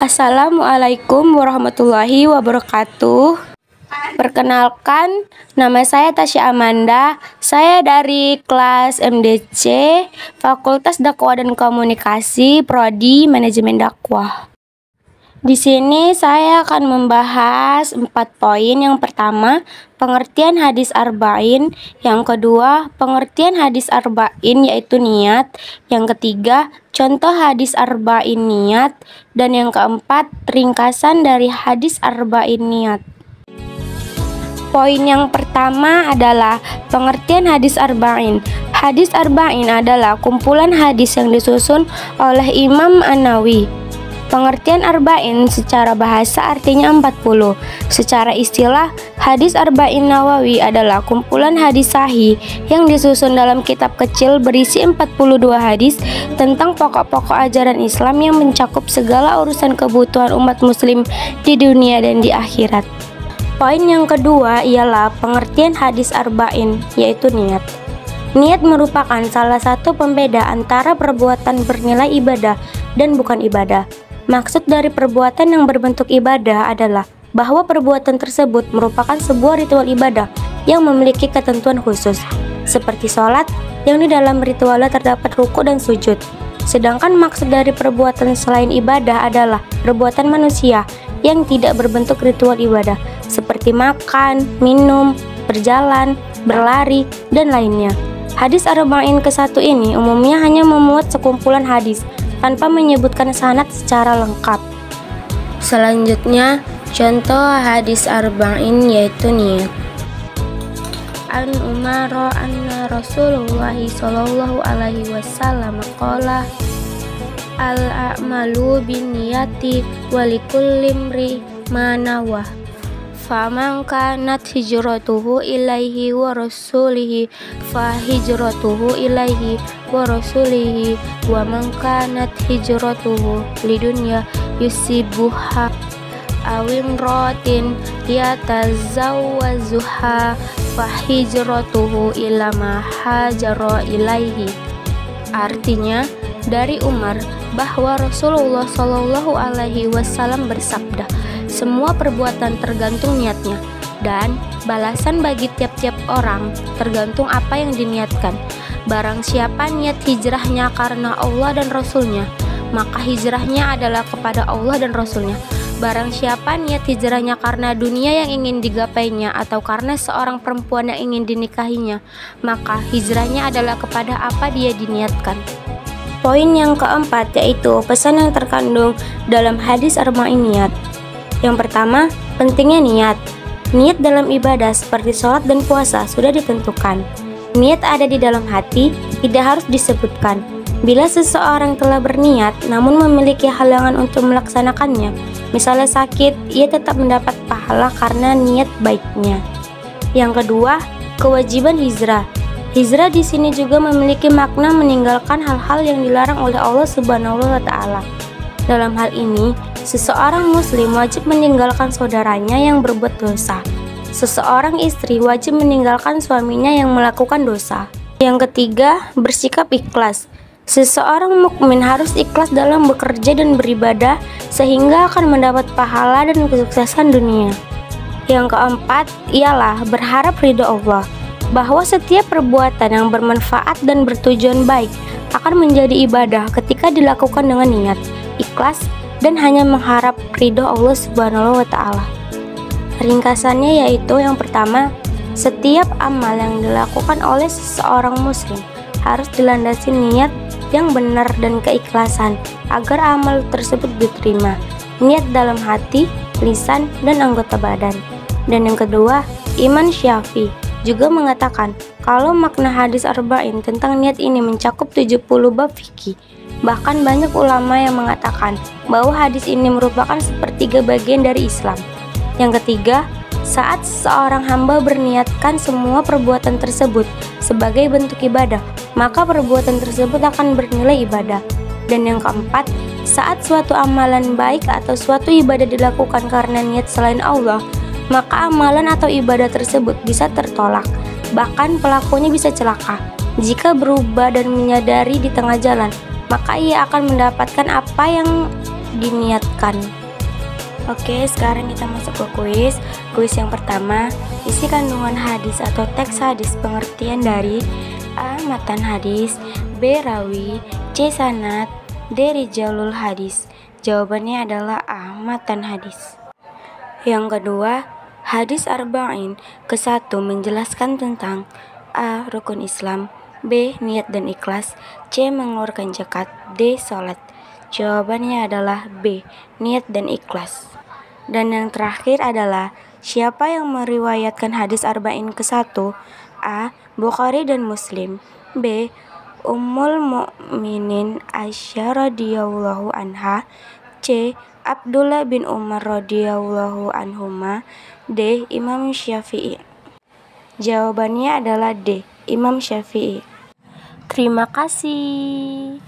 Assalamualaikum warahmatullahi wabarakatuh. Perkenalkan, nama saya Tasya Amanda. Saya dari kelas MDC, Fakultas Dakwah dan Komunikasi, Prodi Manajemen Dakwah. Di sini saya akan membahas 4 poin. Yang pertama, pengertian hadis arba'in. Yang kedua, pengertian hadis arba'in yaitu niat. Yang ketiga, contoh hadis arba'in niat. Dan yang keempat, ringkasan dari hadis arba'in niat. Poin yang pertama adalah pengertian hadis arba'in. Hadis arba'in adalah kumpulan hadis yang disusun oleh Imam An-Nawawi. Pengertian arba'in secara bahasa artinya 40. Secara istilah, hadis arba'in Nawawi adalah kumpulan hadis sahih yang disusun dalam kitab kecil berisi 42 hadis tentang pokok-pokok ajaran Islam yang mencakup segala urusan kebutuhan umat muslim di dunia dan di akhirat. Poin yang kedua ialah pengertian hadis arba'in, yaitu niat. Niat merupakan salah satu pembeda antara perbuatan bernilai ibadah dan bukan ibadah. Maksud dari perbuatan yang berbentuk ibadah adalah bahwa perbuatan tersebut merupakan sebuah ritual ibadah yang memiliki ketentuan khusus, seperti sholat yang di dalam ritualnya terdapat ruku dan sujud. Sedangkan maksud dari perbuatan selain ibadah adalah perbuatan manusia yang tidak berbentuk ritual ibadah, seperti makan, minum, berjalan, berlari, dan lainnya. Hadis arba'in ke-1 ini umumnya hanya memuat sekumpulan hadis tanpa menyebutkan sanad secara lengkap. Selanjutnya, contoh hadis arba'in yaitu niat. An Umar anna Rasulullah sallallahu alaihi wasallam qala al-a'malu binniyati wa likulli imri ma nawah. Faman kanat hijratuhu ilaihi wa rasulihi fa hijratuhu ilaihi wa rasulihi wa man kanat hijratuhu lidunya yusibuha awim rotin yatazawwazuha fa hijratuhu ila ma hajara ilaihi. Artinya, dari Umar bahwa Rasulullah Shallallahu Alaihi Wasallam bersabda, semua perbuatan tergantung niatnya, dan balasan bagi tiap-tiap orang tergantung apa yang diniatkan. Barang siapa niat hijrahnya karena Allah dan Rasulnya, maka hijrahnya adalah kepada Allah dan Rasulnya. Barang siapa niat hijrahnya karena dunia yang ingin digapainya atau karena seorang perempuan yang ingin dinikahinya, maka hijrahnya adalah kepada apa dia diniatkan. Poin yang keempat yaitu pesan yang terkandung dalam hadis arba'in niat. Yang pertama, pentingnya niat. Niat dalam ibadah seperti sholat dan puasa sudah ditentukan. Niat ada di dalam hati, tidak harus disebutkan. Bila seseorang telah berniat namun memiliki halangan untuk melaksanakannya, misalnya sakit, ia tetap mendapat pahala karena niat baiknya. Yang kedua, kewajiban hijrah. Hijrah di sini juga memiliki makna meninggalkan hal-hal yang dilarang oleh Allah Subhanahu wa Ta'ala. Dalam hal ini, seseorang muslim wajib meninggalkan saudaranya yang berbuat dosa. Seseorang istri wajib meninggalkan suaminya yang melakukan dosa. Yang ketiga, bersikap ikhlas. Seseorang mukmin harus ikhlas dalam bekerja dan beribadah sehingga akan mendapat pahala dan kesuksesan dunia. Yang keempat ialah berharap ridho Allah, bahwa setiap perbuatan yang bermanfaat dan bertujuan baik akan menjadi ibadah ketika dilakukan dengan niat, ikhlas, dan hanya mengharap ridho Allah Subhanahu wa Ta'ala. Ringkasannya yaitu yang pertama, setiap amal yang dilakukan oleh seseorang muslim harus dilandasi niat yang benar dan keikhlasan agar amal tersebut diterima. Niat dalam hati, lisan, dan anggota badan. Dan yang kedua, Imam Syafi'i juga mengatakan kalau makna hadis arba'in tentang niat ini mencakup 70 bab fikih. Bahkan banyak ulama yang mengatakan bahwa hadis ini merupakan sepertiga bagian dari Islam. Yang ketiga, saat seorang hamba berniatkan semua perbuatan tersebut sebagai bentuk ibadah, maka perbuatan tersebut akan bernilai ibadah. Dan yang keempat, saat suatu amalan baik atau suatu ibadah dilakukan karena niat selain Allah, maka amalan atau ibadah tersebut bisa tertolak, bahkan pelakunya bisa celaka. Jika berubah dan menyadari di tengah jalan, maka ia akan mendapatkan apa yang diniatkan. Oke, sekarang kita masuk ke kuis. Kuis yang pertama, isi kandungan hadis atau teks hadis, pengertian dari A. Matan hadis, B. Rawi, C. Sanad, D. Rijalul hadis. Jawabannya adalah A. Matan hadis. Yang kedua, hadis arba'in ke-1 menjelaskan tentang A. Rukun Islam, B. Niat dan ikhlas, C. Mengeluarkan zakat, D. Salat. Jawabannya adalah B. Niat dan ikhlas. Dan yang terakhir adalah siapa yang meriwayatkan hadis arba'in ke-1? A. Bukhari dan Muslim, B. Ummul Mukminin Aisyah radhiyallahu anha, C. Abdullah bin Umar radhiyallahu anhuma, D. Imam Syafi'i. Jawabannya adalah D. Imam Syafi'i. Terima kasih.